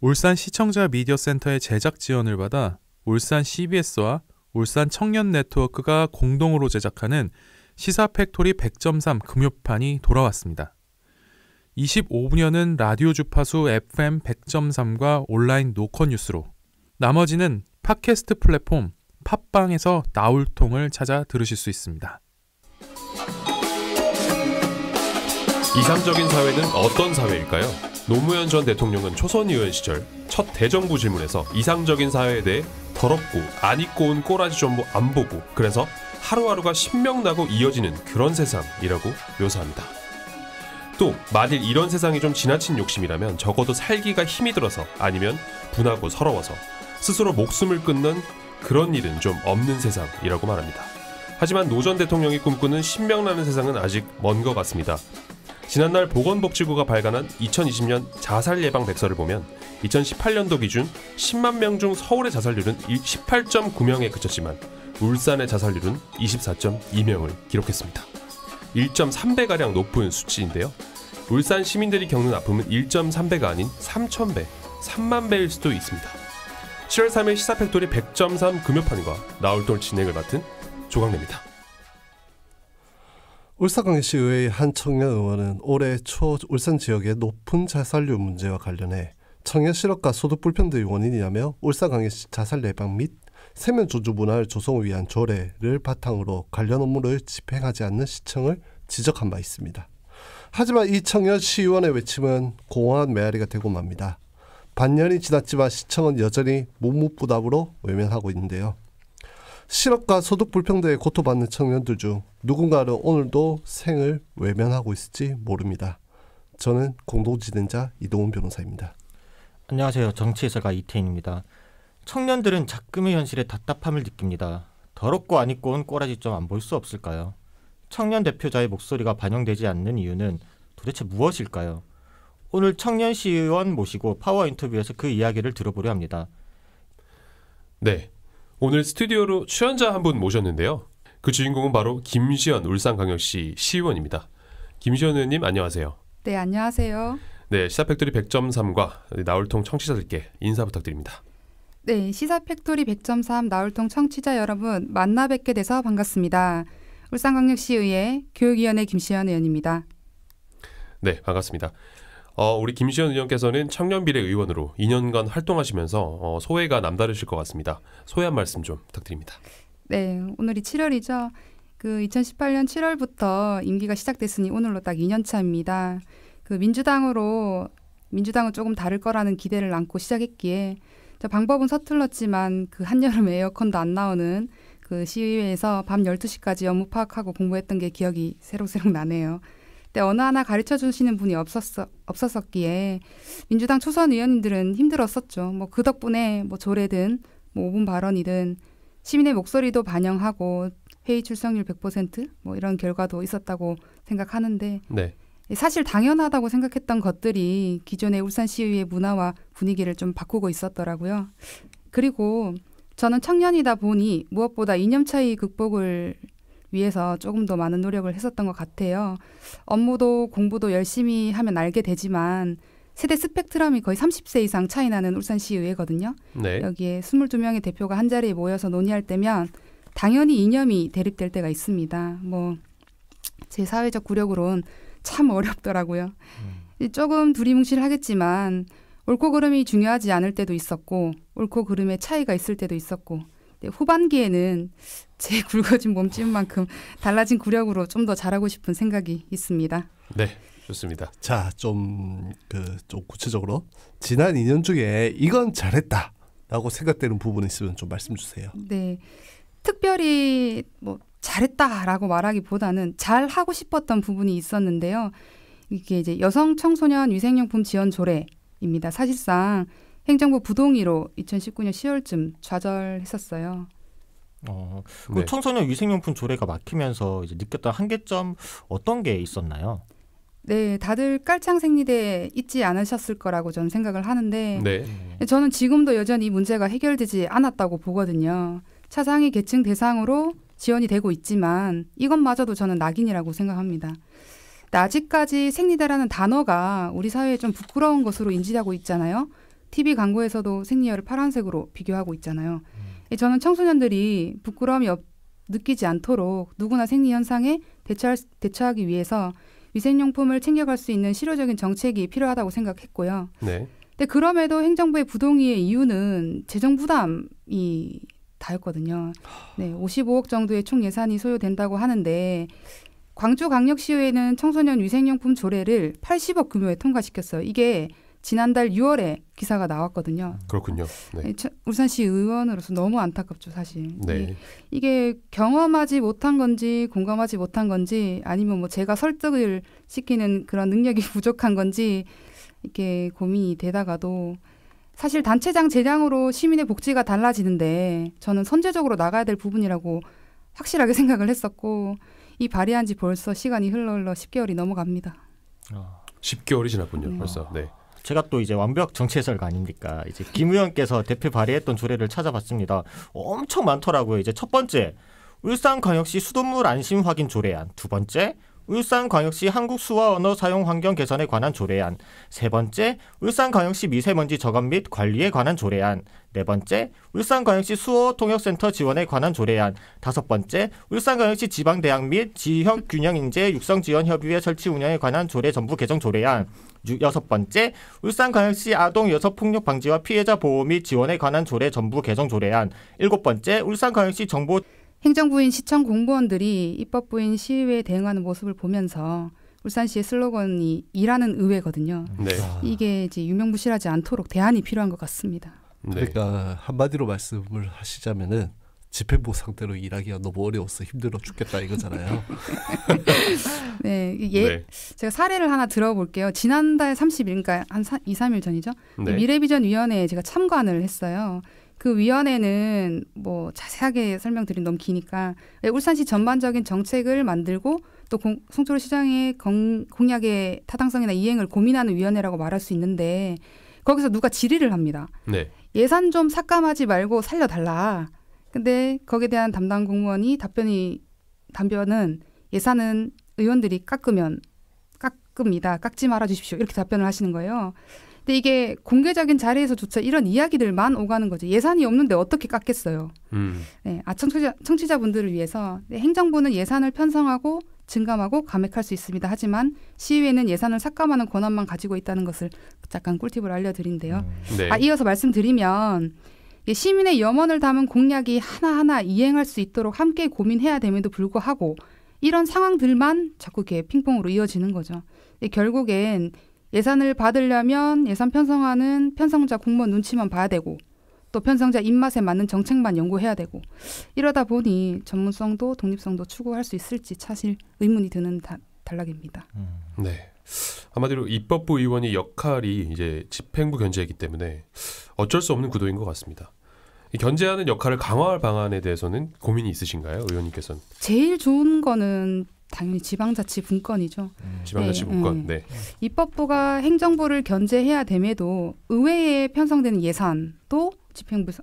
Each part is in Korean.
울산 시청자 미디어 센터의 제작 지원을 받아 울산 CBS와 울산 청년 네트워크가 공동으로 제작하는 시사 팩토리 100.3 금요판이 돌아왔습니다. 25분여는 라디오 주파수 FM 100.3과 온라인 노컷 뉴스로, 나머지는 팟캐스트 플랫폼 팟빵에서 나울통을 찾아 들으실 수 있습니다. 이상적인 사회는 어떤 사회일까요? 노무현 전 대통령은 초선 의원 시절 첫 대정부 질문에서 이상적인 사회에 대해 더럽고 안 입고 온 꼬라지 전부 안 보고, 그래서 하루하루가 신명나고 이어지는 그런 세상이라고 묘사합니다. 또 만일 이런 세상이 좀 지나친 욕심이라면 적어도 살기가 힘이 들어서, 아니면 분하고 서러워서 스스로 목숨을 끊는 그런 일은 좀 없는 세상이라고 말합니다. 하지만 노 전 대통령이 꿈꾸는 신명나는 세상은 아직 먼 것 같습니다. 지난날 보건복지부가 발간한 2020년 자살 예방 백서를 보면 2018년도 기준 10만 명 중 서울의 자살률은 18.9명에 그쳤지만 울산의 자살률은 24.2명을 기록했습니다. 1.3배가량 높은 수치인데요. 울산 시민들이 겪는 아픔은 1.3배가 아닌 3,000배, 3만 배일 수도 있습니다. 7월 3일 시사팩토리 100.3 금요판과 나울돌 진행을 맡은 조광래입니다. 울산광역시의회 한 청년 의원은 올해 초 울산 지역의 높은 자살률 문제와 관련해 청년 실업과 소득 불평등이 원인이라며 울산광역시 자살 예방 및 세면 조주 문화를 조성을 위한 조례를 바탕으로 관련 업무를 집행하지 않는 시청을 지적한 바 있습니다. 하지만 이 청년 시의원의 외침은 공허한 메아리가 되고 맙니다. 반년이 지났지만 시청은 여전히 묵묵부답으로 외면하고 있는데요. 실업과 소득 불평등에 고통받는 청년들 중 누군가는 오늘도 생을 외면하고 있을지 모릅니다. 저는 공동진행자 이동훈 변호사입니다. 안녕하세요. 정치해설가 이태인입니다. 청년들은 작금의 현실에 답답함을 느낍니다. 더럽고 안 입고 온 꼬라지 좀 안 볼 수 없을까요? 청년 대표자의 목소리가 반영되지 않는 이유는 도대체 무엇일까요? 오늘 청년 시의원 모시고 파워 인터뷰에서 그 이야기를 들어보려 합니다. 네, 오늘 스튜디오로 출연자 한 분 모셨는데요. 그 주인공은 바로 김시연 울산광역시 시의원입니다. 김시연 의원님 안녕하세요. 네, 안녕하세요. 네, 시사팩토리 100.3과 나울통 청취자들께 인사 부탁드립니다. 네, 시사팩토리 100.3 나울통 청취자 여러분 만나 뵙게 돼서 반갑습니다. 울산광역시의회 교육위원회 김시연 의원입니다. 네, 반갑습니다. 우리 김시연 의원께서는 청년비례 의원으로 2년간 활동하시면서 소회가 남다르실 것 같습니다. 소회 한 말씀 좀 부탁드립니다. 네, 오늘이 7월이죠. 2018년 7월부터 임기가 시작됐으니 오늘로 딱 2년 차입니다. 민주당은 조금 다를 거라는 기대를 안고 시작했기에 방법은 서툴렀지만 한여름에 에어컨도 안 나오는 시의회에서 밤 12시까지 업무 파악하고 공부했던 게 기억이 새록새록 나네요. 근데 어느 하나 가르쳐 주시는 분이 없었었기에 민주당 초선 의원님들은 힘들었었죠. 그 덕분에 조례든 5분 발언이든 시민의 목소리도 반영하고 회의 출석률 100% 이런 결과도 있었다고 생각하는데 네. 사실 당연하다고 생각했던 것들이 기존의 울산시의회 문화와 분위기를 좀 바꾸고 있었더라고요. 그리고 저는 청년이다 보니 무엇보다 이념차이 극복을 위해서 조금 더 많은 노력을 했었던 것 같아요. 업무도 공부도 열심히 하면 알게 되지만 세대 스펙트럼이 거의 30세 이상 차이 나는 울산시의회거든요. 네. 여기에 22명의 대표가 한자리에 모여서 논의할 때면 당연히 이념이 대립될 때가 있습니다. 제 사회적 구력으로는 참 어렵더라고요. 조금 두리뭉실하겠지만 옳고 그름이 중요하지 않을 때도 있었고 옳고 그름의 차이가 있을 때도 있었고 후반기에는 제 굵어진 몸집만큼 달라진 구력으로 좀 더 잘하고 싶은 생각이 있습니다. 네, 좋습니다. 자, 좀 구체적으로 지난 2년 중에 이건 잘했다라고 생각되는 부분이 있으면 좀 말씀 주세요. 네, 특별히 잘했다라고 말하기보다는 잘 하고 싶었던 부분이 있었는데요. 이게 이제 여성 청소년 위생용품 지원 조례입니다. 사실상 행정부 부동의로 2019년 10월쯤 좌절했었어요. 그 청소년 위생용품 조례가 막히면서 이제 느꼈던 한계점 어떤 게 있었나요? 네, 다들 깔창생리대 잊지 않으셨을 거라고 저는 생각을 하는데 네. 저는 지금도 여전히 이 문제가 해결되지 않았다고 보거든요. 차상위 계층 대상으로 지원이 되고 있지만 이것마저도 저는 낙인이라고 생각합니다. 근데 아직까지 생리대라는 단어가 우리 사회에 좀 부끄러운 것으로 인지하고 있잖아요. TV 광고에서도 생리혈을 파란색으로 비교하고 있잖아요. 저는 청소년들이 부끄러움이 느끼지 않도록 누구나 생리 현상에 대처하기 위해서 위생용품을 챙겨갈 수 있는 실효적인 정책이 필요하다고 생각했고요. 네. 근데 그럼에도 행정부의 부동의의 이유는 재정 부담이 다였거든요. 네, 55억 정도의 총 예산이 소요된다고 하는데 광주광역시의회는 청소년 위생용품 조례를 80억 규모에 통과시켰어요. 이게 지난달 6월에 기사가 나왔거든요. 그렇군요. 네. 울산시 의원으로서 너무 안타깝죠, 사실. 네. 이게 경험하지 못한 건지 공감하지 못한 건지 아니면 뭐 제가 설득을 시키는 그런 능력이 부족한 건지 이렇게 고민이 되다가도 사실 단체장 재량으로 시민의 복지가 달라지는데 저는 선제적으로 나가야 될 부분이라고 확실하게 생각을 했었고 이 발의한 지 벌써 시간이 흘러 10개월이 넘어갑니다. 10개월이 지났군요. 벌써. 네. 제가 또 이제 완벽 정치 해설가 아닙니까? 이제 김 의원께서 대표 발의했던 조례를 찾아봤습니다. 엄청 많더라고요. 이제 첫 번째, 울산광역시 수돗물 안심 확인 조례안. 두 번째, 울산광역시 한국 수화 언어 사용 환경 개선에 관한 조례안. 세 번째, 울산광역시 미세먼지 저감 및 관리에 관한 조례안. 네 번째, 울산광역시 수어 통역센터 지원에 관한 조례안. 다섯 번째, 울산광역시 지방대학 및 지역 균형 인재 육성 지원 협의회 설치 운영에 관한 조례 전부 개정 조례안. 여섯 번째, 울산광역시 아동 여성 폭력 방지와 피해자 보호 및 지원에 관한 조례 전부 개정 조례안. 일곱 번째, 울산광역시 정보 행정부인 시청 공무원들이 입법부인 시의회에 대응하는 모습을 보면서 울산시의 슬로건이 일하는 의회거든요. 네. 이게 이제 유명무실하지 않도록 대안이 필요한 것 같습니다. 네. 그러니까 한마디로 말씀을 하시자면은 집행부 상태로 일하기가 너무 어려워서 힘들어 죽겠다 이거잖아요. 네, 네. 제가 사례를 하나 들어볼게요. 지난달 30일, 그러니까 한 2, 3일 전이죠. 네. 미래비전위원회에 제가 참관을 했어요. 그 위원회는 뭐 자세하게 설명드리면 너무 기니까 울산시 전반적인 정책을 만들고 또 송철호 시장의 공약의 타당성이나 이행을 고민하는 위원회라고 말할 수 있는데 거기서 누가 질의를 합니다. 네. 예산 좀 삭감하지 말고 살려달라. 근데 거기에 대한 담당 공무원이 답변은 예산은 의원들이 깎습니다. 깎지 말아 주십시오. 이렇게 답변을 하시는 거예요. 근데 이게 공개적인 자리에서조차 이런 이야기들만 오가는 거죠. 예산이 없는데 어떻게 깎겠어요. 네, 청취자분들을 위해서 행정부는 예산을 편성하고 증감하고 감액할 수 있습니다. 하지만 시의회는 예산을 삭감하는 권한만 가지고 있다는 것을 잠깐 꿀팁을 알려드린대요. 네. 이어서 말씀드리면 시민의 염원을 담은 공약이 하나하나 이행할 수 있도록 함께 고민해야 됨에도 불구하고 이런 상황들만 자꾸 이렇게 핑퐁으로 이어지는 거죠. 결국엔 예산을 받으려면 예산 편성하는 편성자 공무원 눈치만 봐야 되고 또 편성자 입맛에 맞는 정책만 연구해야 되고 이러다 보니 전문성도 독립성도 추구할 수 있을지 사실 의문이 드는 단락입니다. 네. 한마디로 입법부 의원의 역할이 이제 집행부 견제이기 때문에 어쩔 수 없는 구도인 것 같습니다. 이 견제하는 역할을 강화할 방안에 대해서는 고민이 있으신가요, 의원님께서는? 제일 좋은 거는 당연히 지방자치분권이죠. 지방자치분권. 네. 입법부가 행정부를 견제해야 됨에도 의회에 편성되는 예산도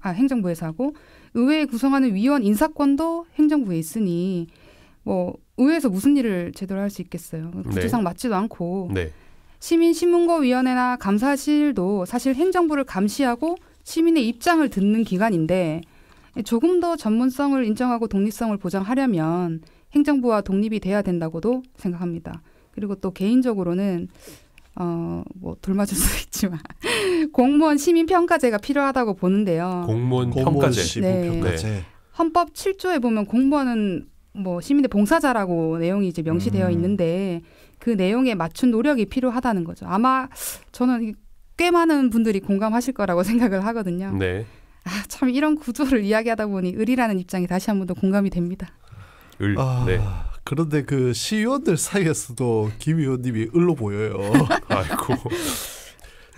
행정부에서 하고 의회에 구성하는 위원 인사권도 행정부에 있으니 뭐 의회에서 무슨 일을 제대로 할 수 있겠어요. 구조상 맞지도 않고 네. 시민신문고위원회나 감사실도 사실 행정부를 감시하고 시민의 입장을 듣는 기관인데 조금 더 전문성을 인정하고 독립성을 보장하려면 행정부와 독립이 돼야 된다고도 생각합니다. 그리고 또 개인적으로는 뭐 돌맞을 수 있지만 공무원 시민평가제가 필요하다고 보는데요. 공무원 평가제. 시민평가제. 네. 헌법 7조에 보면 공무원은 뭐 시민의 봉사자라고 내용이 이제 명시되어 있는데 그 내용에 맞춘 노력이 필요하다는 거죠. 아마 저는 꽤 많은 분들이 공감하실 거라고 생각을 하거든요. 네. 참 이런 구조를 이야기하다 보니 을이라는 입장이 다시 한 번 더 공감이 됩니다. 네. 그런데 그 시의원들 사이에서도 김 의원님이 을로 보여요. 아이고.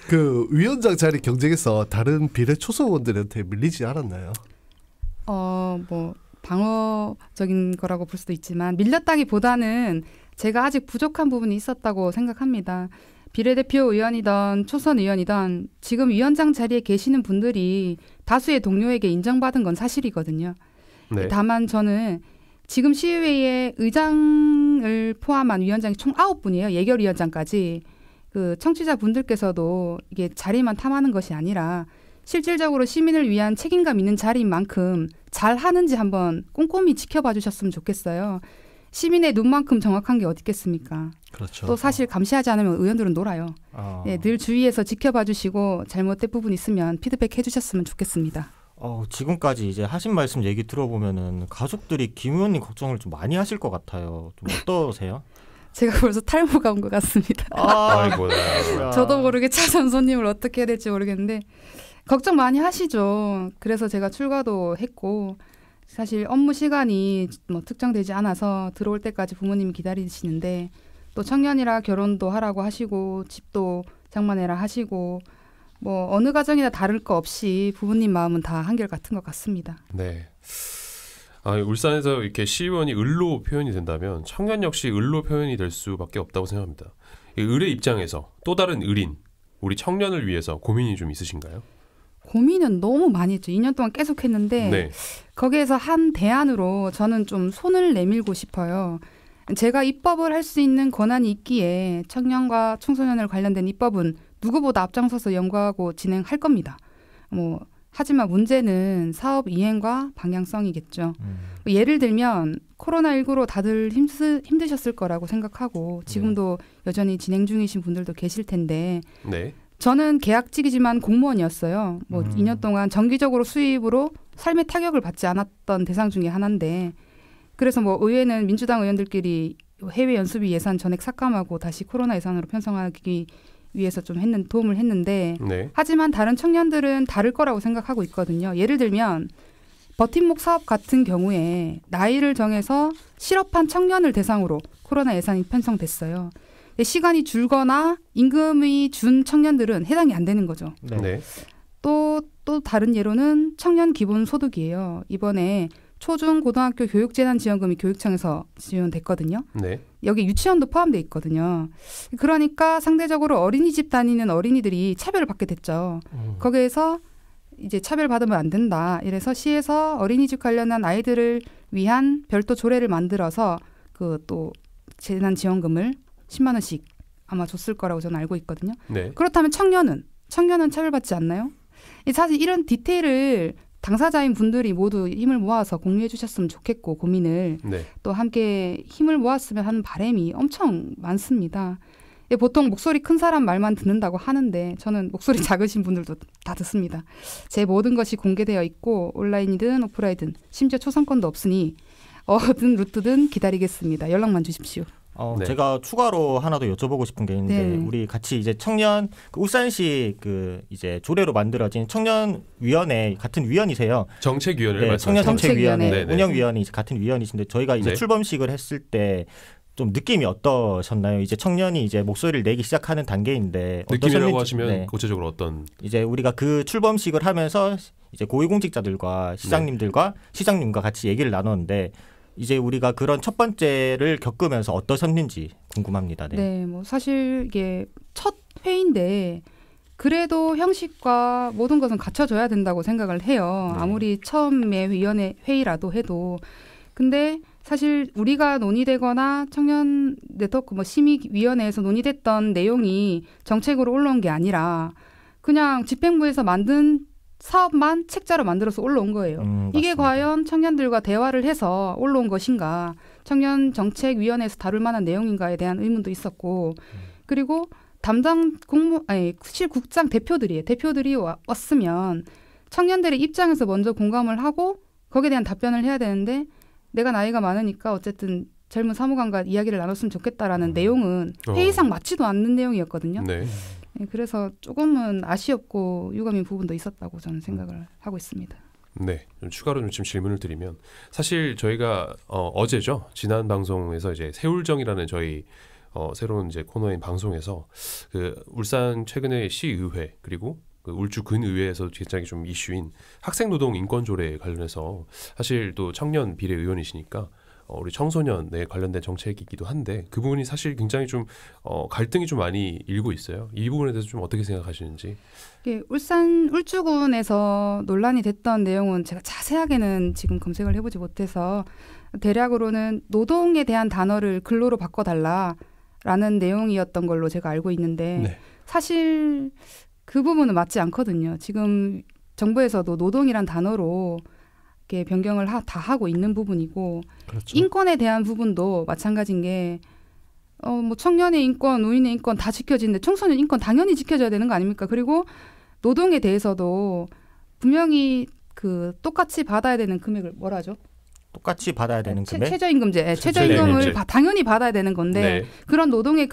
그 위원장 자리 경쟁에서 다른 비례 초선 의원들한테 밀리지 않았나요? 뭐 방어적인 거라고 볼 수도 있지만 밀렸다기보다는 제가 아직 부족한 부분이 있었다고 생각합니다. 비례대표 의원이든 초선 의원이든 지금 위원장 자리에 계시는 분들이 다수의 동료에게 인정받은 건 사실이거든요. 네. 다만 저는 지금 시의회에 의장을 포함한 위원장이 총 9분이에요. 예결위원장까지. 그 청취자분들께서도 이게 자리만 탐하는 것이 아니라 실질적으로 시민을 위한 책임감 있는 자리인 만큼 잘 하는지 한번 꼼꼼히 지켜봐 주셨으면 좋겠어요. 시민의 눈만큼 정확한 게 어디 있겠습니까? 그렇죠. 또 사실 감시하지 않으면 의원들은 놀아요. 네, 늘 주위에서 지켜봐 주시고 잘못된 부분 있으면 피드백 해주셨으면 좋겠습니다. 지금까지 이제 하신 말씀 얘기 들어보면은 가족들이 김 의원님 걱정을 좀 많이 하실 것 같아요. 좀 어떠세요? 제가 벌써 탈모가 온 것 같습니다. 아이고. 저도 모르게 찾아온 손님을 어떻게 해야 될지 모르겠는데 걱정 많이 하시죠. 그래서 제가 출가도 했고 사실 업무 시간이 뭐 특정되지 않아서 들어올 때까지 부모님이 기다리시는데 또 청년이라 결혼도 하라고 하시고 집도 장만해라 하시고 뭐 어느 가정이나 다를 거 없이 부모님 마음은 다 한결같은 것 같습니다. 네. 울산에서 이렇게 시의원이 을로 표현이 된다면 청년 역시 을로 표현이 될 수밖에 없다고 생각합니다. 이 을의 입장에서 또 다른 을인 우리 청년을 위해서 고민이 좀 있으신가요? 고민은 너무 많이 했죠. 2년 동안 계속 했는데 네. 거기에서 한 대안으로 저는 좀 손을 내밀고 싶어요. 제가 입법을 할 수 있는 권한이 있기에 청년과 청소년을 관련된 입법은 누구보다 앞장서서 연구하고 진행할 겁니다. 하지만 문제는 사업 이행과 방향성이겠죠. 예를 들면 코로나19로 다들 힘드셨을 거라고 생각하고 지금도 여전히 진행 중이신 분들도 계실 텐데 네. 저는 계약직이지만 공무원이었어요. 2년 동안 정기적으로 수입으로 삶의 타격을 받지 않았던 대상 중에 하나인데 그래서 의회는 민주당 의원들끼리 해외 연수비 예산 전액 삭감하고 다시 코로나 예산으로 편성하기 위해서 좀 도움을 했는데 네. 하지만 다른 청년들은 다를 거라고 생각하고 있거든요. 예를 들면 버팀목 사업 같은 경우에 나이를 정해서 실업한 청년을 대상으로 코로나 예산이 편성됐어요. 시간이 줄거나 임금이 준 청년들은 해당이 안 되는 거죠. 네. 또 다른 예로는 청년 기본소득이에요. 이번에 초중 고등학교 교육재난지원금이 교육청에서 지원됐거든요. 네. 여기 유치원도 포함되어 있거든요. 그러니까 상대적으로 어린이집 다니는 어린이들이 차별을 받게 됐죠. 거기에서 이제 차별받으면 안 된다. 이래서 시에서 어린이집 관련한 아이들을 위한 별도 조례를 만들어서 그 또 재난지원금을 10만 원씩 아마 줬을 거라고 저는 알고 있거든요. 네. 그렇다면 청년은 차별받지 않나요? 사실 이런 디테일을 당사자인 분들이 모두 힘을 모아서 공유해 주셨으면 좋겠고 고민을 네. 또 함께 힘을 모았으면 하는 바람이 엄청 많습니다. 보통 목소리 큰 사람 말만 듣는다고 하는데 저는 목소리 작으신 분들도 다 듣습니다. 제 모든 것이 공개되어 있고 온라인이든 오프라인이든 심지어 초상권도 없으니 어든 루트든 기다리겠습니다. 연락만 주십시오. 네. 제가 추가로 하나 더 여쭤보고 싶은 게 있는데 네. 우리 같이 이제 청년 울산시 이제 조례로 만들어진 청년위원회 같은 위원이세요. 정책위원회를 네, 말씀하시죠. 청년정책위원회 네네. 운영위원이 같은 위원이신데 저희가 이제 네. 출범식을 했을 때 좀 느낌이 어떠셨나요? 이제 청년이 이제 목소리를 내기 시작하는 단계인데 느낌이라고 어떠셨는지. 하시면 네. 구체적으로 어떤 이제 우리가 그 출범식을 하면서 이제 고위공직자들과 시장님과 같이 얘기를 나눴는데 이제 우리가 그런 첫 번째를 겪으면서 어떠셨는지 궁금합니다. 네, 사실 이게 첫 회의인데 그래도 형식과 모든 것은 갖춰져야 된다고 생각을 해요. 네. 아무리 처음에 위원회 회의라도 해도. 근데 사실 우리가 논의되거나 청년 네트워크 심의위원회에서 논의됐던 내용이 정책으로 올라온 게 아니라 그냥 집행부에서 만든 사업만 책자로 만들어서 올라온 거예요. 이게 맞습니다. 과연 청년들과 대화를 해서 올라온 것인가, 청년정책위원회에서 다룰 만한 내용인가에 대한 의문도 있었고, 그리고 담당 실국장 대표들이 왔으면 청년들의 입장에서 먼저 공감을 하고 거기에 대한 답변을 해야 되는데 내가 나이가 많으니까 어쨌든 젊은 사무관과 이야기를 나눴으면 좋겠다라는 내용은 회의상 맞지도 않는 내용이었거든요. 네. 그래서 조금은 아쉬웠고 유감인 부분도 있었다고 저는 생각을 하고 있습니다. 네, 좀 추가로 좀 질문을 드리면 사실 저희가 어제죠 지난 방송에서 이제 세울정이라는 저희 새로운 이제 코너인 방송에서 그 울산 최근에 시의회 그리고 그 울주 근의회에서 굉장히 좀 이슈인 학생노동 인권조례에 관련해서 사실 또 청년 비례의원이시니까 우리 청소년에 관련된 정책이기도 한데 그 부분이 사실 굉장히 좀 갈등이 좀 많이 일고 있어요. 이 부분에 대해서 좀 어떻게 생각하시는지. 울산 울주군에서 논란이 됐던 내용은 제가 자세하게는 지금 검색을 해보지 못해서 대략으로는 노동에 대한 단어를 근로로 바꿔달라. 라는 내용이었던 걸로 제가 알고 있는데 네. 사실 그 부분은 맞지 않거든요. 지금 정부에서도 노동이란 단어로 이렇게 변경을 다 하고 있는 부분이고 그렇죠. 인권에 대한 부분도 마찬가지인 게 뭐 청년의 인권, 노인의 인권 다 지켜지는데 청소년 인권 당연히 지켜져야 되는 거 아닙니까? 그리고 노동에 대해서도 분명히 그 똑같이 받아야 되는 금액을 뭐라 하죠? 똑같이 받아야 되는 금액? 최저임금제, 최저임금을 최저임금제. 당연히 받아야 되는 건데 네. 그런 노동에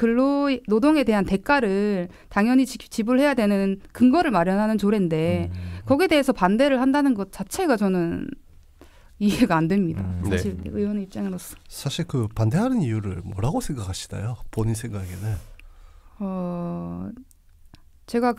대한 대가를 당연히 지불해야 되는 근거를 마련하는 조례인데 거기에 대해서 반대를 한다는 것 자체가 저는 이해가 안 됩니다. 사실 의원의 입장으로서. 사실 그 반대하는 이유를 뭐라고 생각하시나요? 본인 생각에는. 제가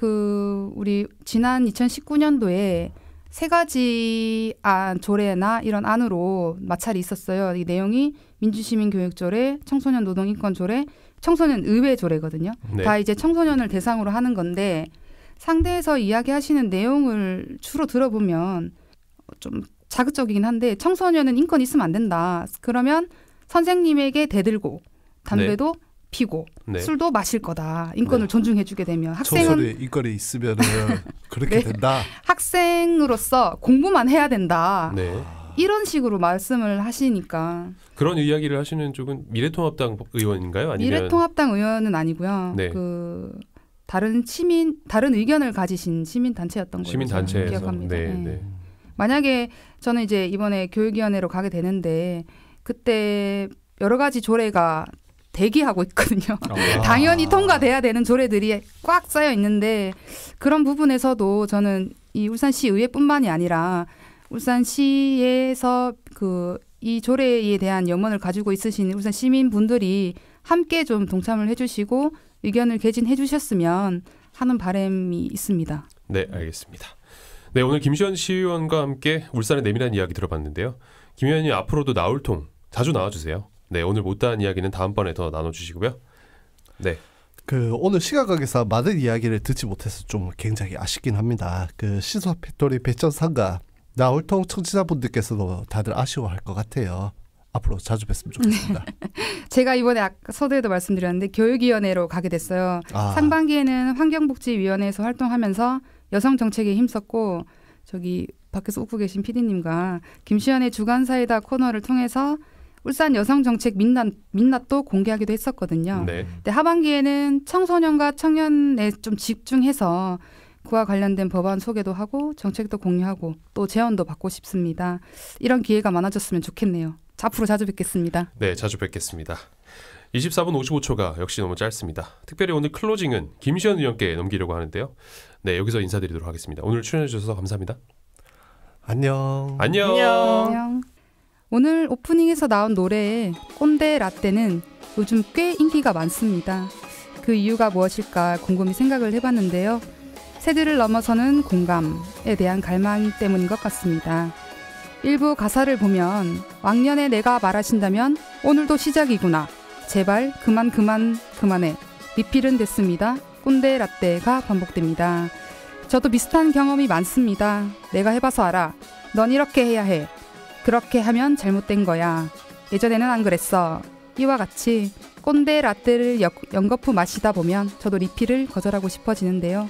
우리 지난 2019년도에 3가지 조례나 이런 안으로 마찰이 있었어요. 이 내용이 민주시민교육조례, 청소년 노동인권조례, 청소년 의회조례거든요. 네. 다 이제 청소년을 대상으로 하는 건데 상대에서 이야기하시는 내용을 주로 들어보면 좀 자극적이긴 한데 청소년은 인권이 있으면 안 된다. 그러면 선생님에게 대들고 담배도 피고 네. 술도 마실 거다. 인권을 존중해주게 되면 청소년의 인권이 있으면은 그렇게 네. 된다. 학생으로서 공부만 해야 된다. 네. 이런 식으로 말씀을 하시니까 그런 이야기를 하시는 쪽은 미래통합당 의원인가요? 아니면 미래통합당 의원은 아니고요. 네. 다른 의견을 가지신 시민 단체였던 걸로 시민단체에서 기억합니다. 네, 네. 네. 만약에 저는 이제 이번에 교육위원회로 가게 되는데 그때 여러 가지 조례가 대기하고 있거든요. 당연히 통과돼야 되는 조례들이 꽉 쌓여 있는데 그런 부분에서도 저는 이 울산시 의회뿐만이 아니라 울산시에서 이 조례에 대한 염원을 가지고 있으신 울산 시민분들이 함께 좀 동참을 해주시고 의견을 개진해 주셨으면 하는 바람이 있습니다. 네, 알겠습니다. 네, 오늘 김시현 시의원과 함께 울산의 내밀한 이야기 들어봤는데요. 김 의원님 앞으로도 나올통 자주 나와주세요. 네, 오늘 못다한 이야기는 다음번에 더 나눠주시고요. 네. 오늘 시각각에서 많은 이야기를 듣지 못해서 좀 굉장히 아쉽긴 합니다. 시사 팩토리 배점 상가 나올통 청취자분들께서도 다들 아쉬워할 것 같아요. 앞으로 자주 뵀으면 좋겠습니다. 제가 이번에 서두에도 말씀드렸는데 교육위원회로 가게 됐어요. 상반기에는 환경복지위원회에서 활동하면서 여성 정책에 힘썼고 저기 밖에서 웃고 계신 PD님과 김시현의 주간사이다 코너를 통해서 울산 여성정책 민낯도 공개하기도 했었거든요. 네. 근데 하반기에는 청소년과 청년에 좀 집중해서 그와 관련된 법안 소개도 하고 정책도 공유하고 또 제언도 받고 싶습니다. 이런 기회가 많아졌으면 좋겠네요. 앞으로 자주 뵙겠습니다. 네, 자주 뵙겠습니다. 24분 55초가 역시 너무 짧습니다. 특별히 오늘 클로징은 김시현 의원께 넘기려고 하는데요. 네, 여기서 인사드리도록 하겠습니다. 오늘 출연해 주셔서 감사합니다. 안녕. 안녕. 오늘 오프닝에서 나온 노래 꼰대 라떼는 요즘 꽤 인기가 많습니다. 그 이유가 무엇일까 곰곰이 생각을 해봤는데요. 세대를 넘어서는 공감에 대한 갈망 때문인 것 같습니다. 일부 가사를 보면 왕년에 내가 말하신다면 오늘도 시작이구나. 제발 그만해. 리필은 됐습니다. 꼰대 라떼가 반복됩니다. 저도 비슷한 경험이 많습니다. 내가 해봐서 알아. 넌 이렇게 해야 해. 그렇게 하면 잘못된 거야. 예전에는 안 그랬어. 이와 같이 꼰대 라떼를 연거푸 마시다 보면 저도 리필을 거절하고 싶어지는데요.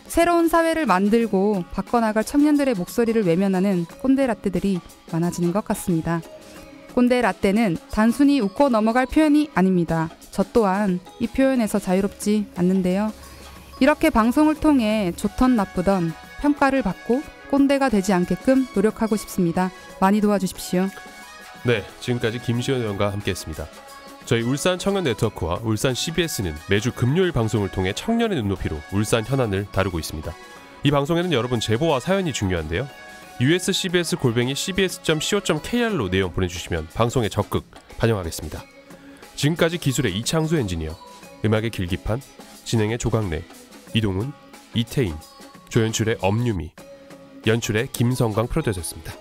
새로운 사회를 만들고 바꿔나갈 청년들의 목소리를 외면하는 꼰대 라떼들이 많아지는 것 같습니다. 꼰대 라떼는 단순히 웃고 넘어갈 표현이 아닙니다. 저 또한 이 표현에서 자유롭지 않는데요. 이렇게 방송을 통해 좋던 나쁘던 평가를 받고 꼰대가 되지 않게끔 노력하고 싶습니다. 많이 도와주십시오. 네, 지금까지 김시현 의원과 함께했습니다. 저희 울산 청년 네트워크와 울산 CBS는 매주 금요일 방송을 통해 청년의 눈높이로 울산 현안을 다루고 있습니다. 이 방송에는 여러분 제보와 사연이 중요한데요. uscbs@cbs.co.kr로 내용 보내주시면 방송에 적극 반영하겠습니다. 지금까지 기술의 이창수 엔지니어, 음악의 길기판, 진행의 조강래, 이동훈, 이태인, 조연출의 엄유미, 연출의 김성광 프로듀서였습니다.